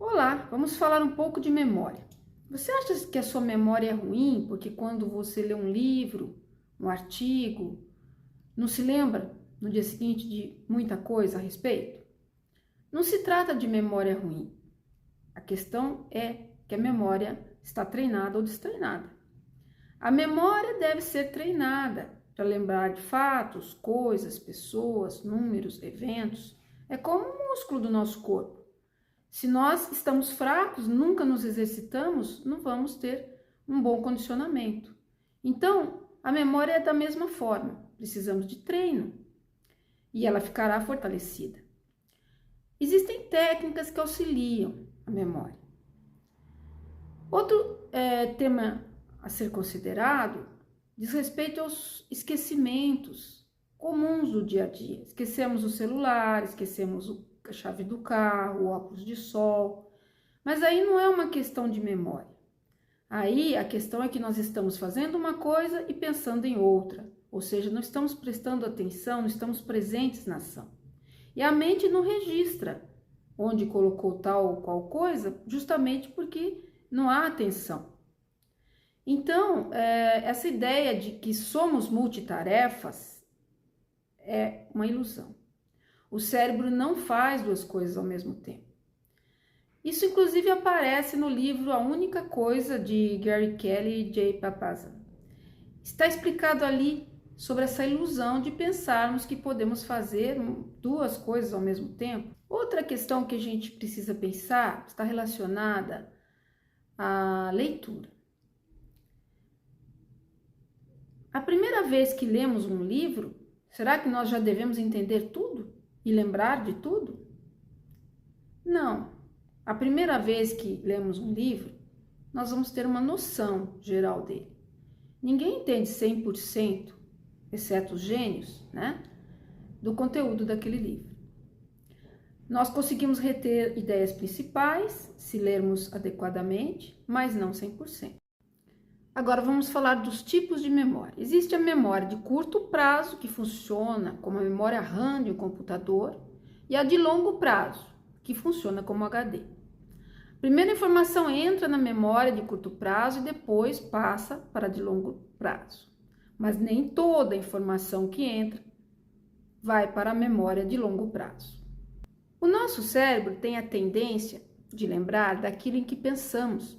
Olá, vamos falar um pouco de memória. Você acha que a sua memória é ruim porque quando você lê um livro, um artigo, não se lembra no dia seguinte de muita coisa a respeito? Não se trata de memória ruim. A questão é que a memória está treinada ou destreinada. A memória deve ser treinada para lembrar de fatos, coisas, pessoas, números, eventos. É como um músculo do nosso corpo. Se nós estamos fracos, nunca nos exercitamos, não vamos ter um bom condicionamento. Então, a memória é da mesma forma, precisamos de treino e ela ficará fortalecida. Existem técnicas que auxiliam a memória. Outro tema a ser considerado diz respeito aos esquecimentos comuns do dia a dia. Esquecemos o celular, esquecemos a chave do carro, o óculos de sol, mas aí não é uma questão de memória. Aí a questão é que nós estamos fazendo uma coisa e pensando em outra, ou seja, não estamos prestando atenção, não estamos presentes na ação. E a mente não registra onde colocou tal ou qual coisa, justamente porque não há atenção. Então, essa ideia de que somos multitarefas é uma ilusão. O cérebro não faz duas coisas ao mesmo tempo. Isso, inclusive, aparece no livro A Única Coisa, de Gary Kelly e Jay Papasan. Está explicado ali sobre essa ilusão de pensarmos que podemos fazer duas coisas ao mesmo tempo. Outra questão que a gente precisa pensar está relacionada à leitura. A primeira vez que lemos um livro, será que nós já devemos entender tudo e lembrar de tudo? Não. A primeira vez que lemos um livro, nós vamos ter uma noção geral dele. Ninguém entende 100%, exceto os gênios, né, do conteúdo daquele livro. Nós conseguimos reter ideias principais, se lermos adequadamente, mas não 100%. Agora vamos falar dos tipos de memória. Existe a memória de curto prazo, que funciona como a memória RAM de um computador, e a de longo prazo, que funciona como HD. Primeiro a informação entra na memória de curto prazo e depois passa para a de longo prazo. Mas nem toda a informação que entra vai para a memória de longo prazo. O nosso cérebro tem a tendência de lembrar daquilo em que pensamos.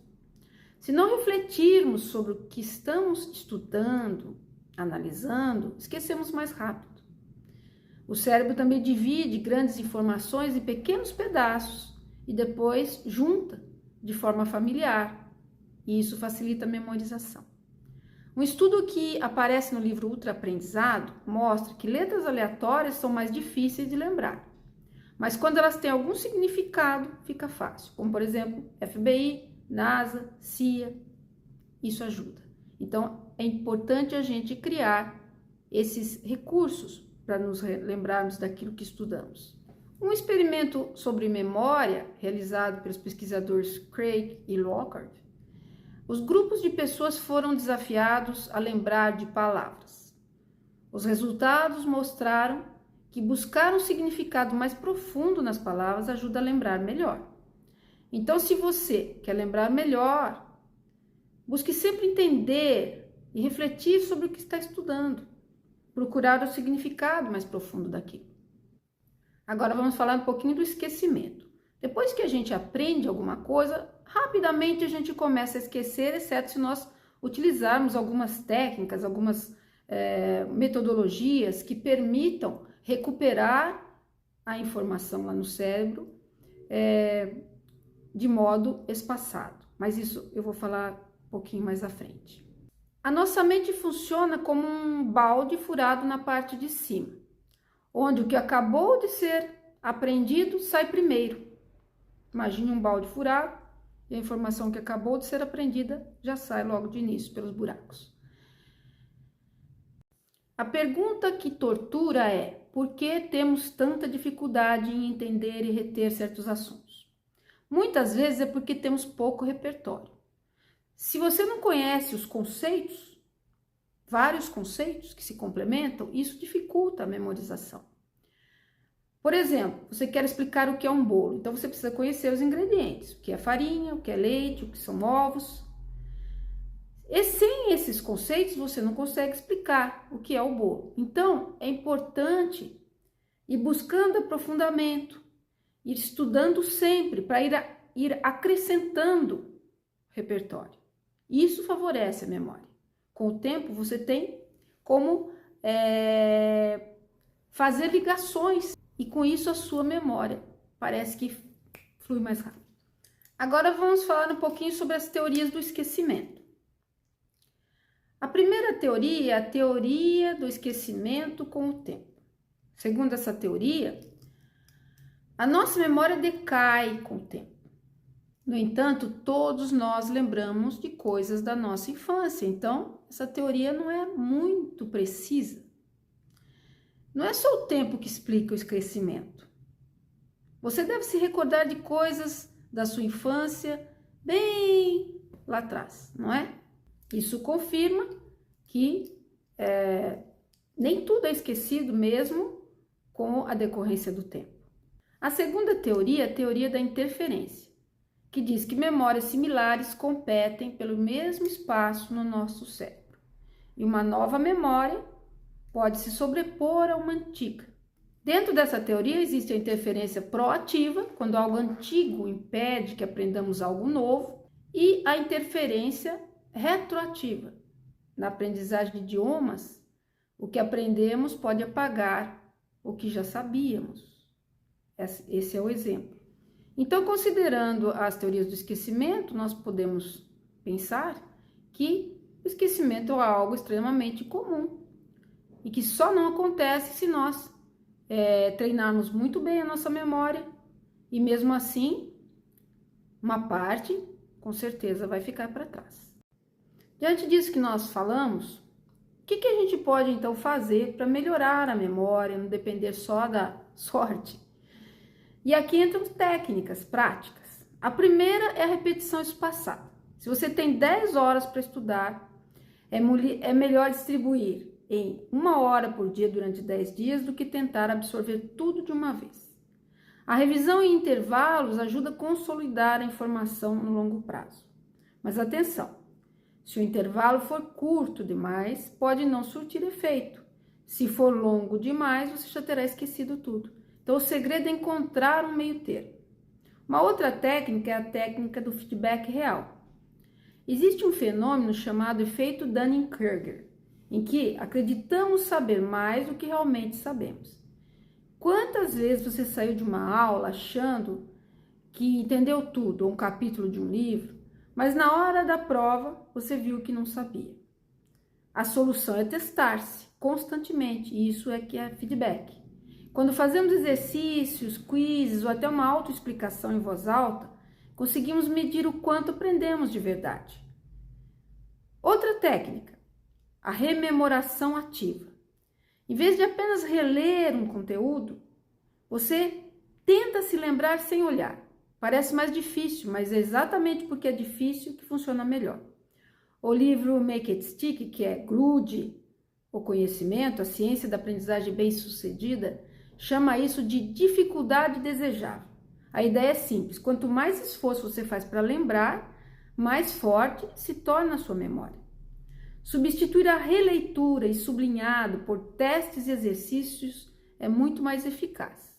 Se não refletirmos sobre o que estamos estudando, analisando, esquecemos mais rápido. O cérebro também divide grandes informações em pequenos pedaços e depois junta de forma familiar, e isso facilita a memorização. Um estudo que aparece no livro Ultra Aprendizado mostra que letras aleatórias são mais difíceis de lembrar, mas quando elas têm algum significado, fica fácil, como por exemplo, FBI, NASA, CIA, isso ajuda. Então, é importante a gente criar esses recursos para nos lembrarmos daquilo que estudamos. Um experimento sobre memória, realizado pelos pesquisadores Craig e Lockhart, os grupos de pessoas foram desafiados a lembrar de palavras. Os resultados mostraram que buscar um significado mais profundo nas palavras ajuda a lembrar melhor. Então, se você quer lembrar melhor, busque sempre entender e refletir sobre o que está estudando, procurar o significado mais profundo daquilo. Agora vamos falar um pouquinho do esquecimento. Depois que a gente aprende alguma coisa, rapidamente a gente começa a esquecer, exceto se nós utilizarmos algumas técnicas, algumas metodologias que permitam recuperar a informação lá no cérebro de modo espaçado. Mas isso eu vou falar um pouquinho mais à frente. A nossa mente funciona como um balde furado na parte de cima, onde o que acabou de ser aprendido sai primeiro. Imagine um balde furado e a informação que acabou de ser aprendida já sai logo de início pelos buracos. A pergunta que tortura é: por que temos tanta dificuldade em entender e reter certos assuntos? Muitas vezes é porque temos pouco repertório. Se você não conhece os conceitos, vários conceitos que se complementam, isso dificulta a memorização. Por exemplo, você quer explicar o que é um bolo, então você precisa conhecer os ingredientes, o que é farinha, o que é leite, o que são ovos. E sem esses conceitos, você não consegue explicar o que é o bolo. Então, é importante ir buscando aprofundamento, ir estudando sempre para ir acrescentando repertório. Isso favorece a memória. Com o tempo, você tem como fazer ligações e com isso a sua memória parece que flui mais rápido. Agora vamos falar um pouquinho sobre as teorias do esquecimento. A primeira teoria é a teoria do esquecimento com o tempo. Segundo essa teoria, a nossa memória decai com o tempo. No entanto, todos nós lembramos de coisas da nossa infância, então essa teoria não é muito precisa. Não é só o tempo que explica o esquecimento. Você deve se recordar de coisas da sua infância bem lá atrás, não é? Isso confirma que nem tudo é esquecido mesmo com a decorrência do tempo. A segunda teoria é a teoria da interferência, que diz que memórias similares competem pelo mesmo espaço no nosso cérebro. E uma nova memória pode se sobrepor a uma antiga. Dentro dessa teoria existe a interferência proativa, quando algo antigo impede que aprendamos algo novo, e a interferência retroativa. Na aprendizagem de idiomas, o que aprendemos pode apagar o que já sabíamos. Esse é o exemplo. Então, considerando as teorias do esquecimento, nós podemos pensar que o esquecimento é algo extremamente comum e que só não acontece se nós treinarmos muito bem a nossa memória e mesmo assim, uma parte com certeza vai ficar para trás. Diante disso que nós falamos, o que a gente pode então fazer para melhorar a memória, não depender só da sorte? E aqui entram técnicas práticas. A primeira é a repetição espaçada. Se você tem 10 horas para estudar, é melhor distribuir em 1 hora por dia durante 10 dias do que tentar absorver tudo de uma vez. A revisão em intervalos ajuda a consolidar a informação no longo prazo. Mas atenção! Se o intervalo for curto demais, pode não surtir efeito. Se for longo demais, você já terá esquecido tudo. Então, o segredo é encontrar um meio termo. Uma outra técnica é a técnica do feedback real. Existe um fenômeno chamado efeito Dunning-Kruger, em que acreditamos saber mais do que realmente sabemos. Quantas vezes você saiu de uma aula achando que entendeu tudo, ou um capítulo de um livro, mas na hora da prova você viu que não sabia? A solução é testar-se constantemente, e isso é que é feedback. Quando fazemos exercícios, quizzes ou até uma autoexplicação em voz alta, conseguimos medir o quanto aprendemos de verdade. Outra técnica, a rememoração ativa. Em vez de apenas reler um conteúdo, você tenta se lembrar sem olhar. Parece mais difícil, mas é exatamente porque é difícil que funciona melhor. O livro Make It Stick, que é Grude o Conhecimento, a ciência da aprendizagem bem-sucedida, chama isso de dificuldade desejável. A ideia é simples, quanto mais esforço você faz para lembrar, mais forte se torna a sua memória. Substituir a releitura e sublinhado por testes e exercícios é muito mais eficaz.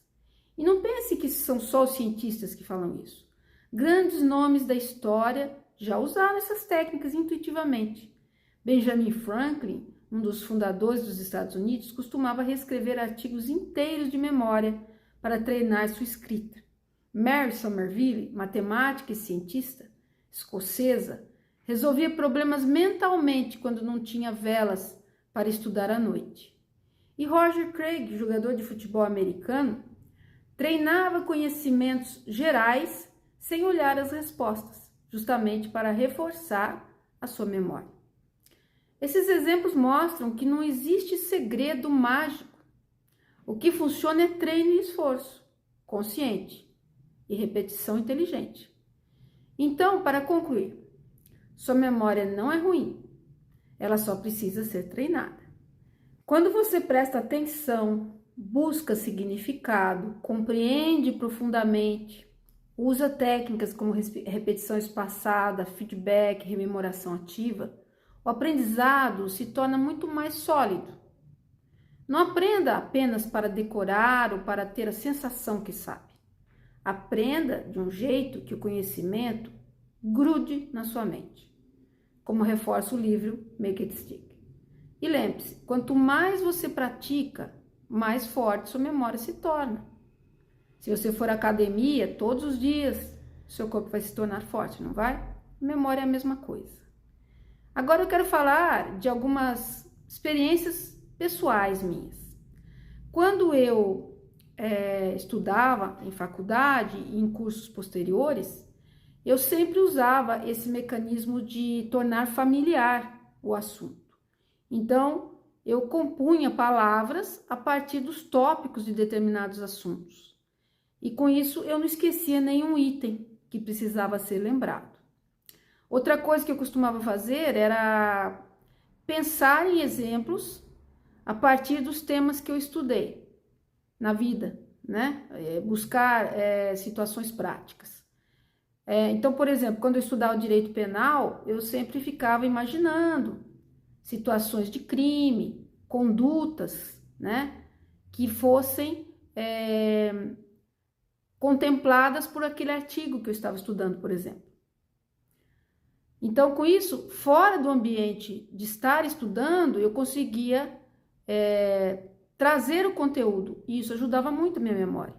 E não pense que são só os cientistas que falam isso. Grandes nomes da história já usaram essas técnicas intuitivamente. Benjamin Franklin, um dos fundadores dos Estados Unidos, costumava reescrever artigos inteiros de memória para treinar sua escrita. Mary Somerville, matemática e cientista escocesa, resolvia problemas mentalmente quando não tinha velas para estudar à noite. E Roger Craig, jogador de futebol americano, treinava conhecimentos gerais sem olhar as respostas, justamente para reforçar a sua memória. Esses exemplos mostram que não existe segredo mágico. O que funciona é treino e esforço consciente e repetição inteligente. Então, para concluir, sua memória não é ruim, ela só precisa ser treinada. Quando você presta atenção busca significado, compreende profundamente, usa técnicas como repetição espaçada, feedback, rememoração ativa, o aprendizado se torna muito mais sólido. Não aprenda apenas para decorar ou para ter a sensação que sabe. Aprenda de um jeito que o conhecimento grude na sua mente, como reforça o livro Make It Stick. E lembre-se, quanto mais você pratica, mais forte sua memória se torna. Se você for à academia todos os dias, seu corpo vai se tornar forte, não vai? Memória é a mesma coisa. Agora eu quero falar de algumas experiências pessoais minhas. Quando eu estudava em faculdade e em cursos posteriores, eu sempre usava esse mecanismo de tornar familiar o assunto. Então, eu compunha palavras a partir dos tópicos de determinados assuntos. E com isso, eu não esquecia nenhum item que precisava ser lembrado. Outra coisa que eu costumava fazer era pensar em exemplos a partir dos temas que eu estudei na vida, né? Buscar situações práticas. Então, por exemplo, quando eu estudava direito penal, eu sempre ficava imaginando situações de crime, condutas, né? Que fossem contempladas por aquele artigo que eu estava estudando, por exemplo. Então, com isso, fora do ambiente de estar estudando, eu conseguia trazer o conteúdo, e isso ajudava muito a minha memória.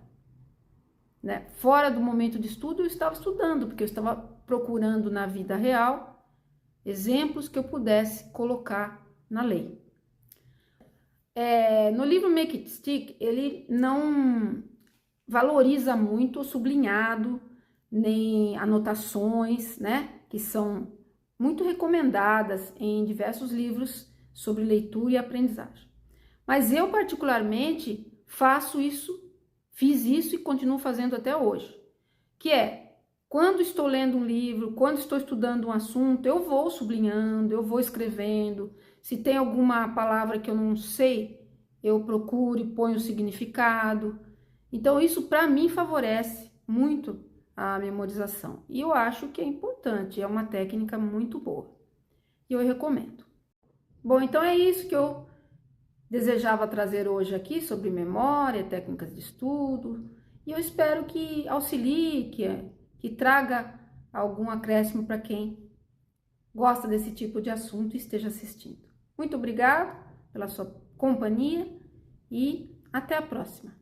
Né? Fora do momento de estudo, eu estava estudando, porque eu estava procurando na vida real exemplos que eu pudesse colocar na lei. No livro Make It Stick, ele não valoriza muito o sublinhado, nem anotações, né? Que são muito recomendadas em diversos livros sobre leitura e aprendizagem. Mas eu, particularmente, fiz isso e continuo fazendo até hoje, que quando estou lendo um livro, quando estou estudando um assunto, eu vou sublinhando, eu vou escrevendo. Se tem alguma palavra que eu não sei, eu procuro e ponho o significado. Então, isso para mim favorece muito a memorização. E eu acho que é importante, é uma técnica muito boa. E eu recomendo. Bom, então é isso que eu desejava trazer hoje aqui sobre memória, técnicas de estudo. E eu espero que auxilie, que traga algum acréscimo para quem gosta desse tipo de assunto e esteja assistindo. Muito obrigada pela sua companhia e até a próxima.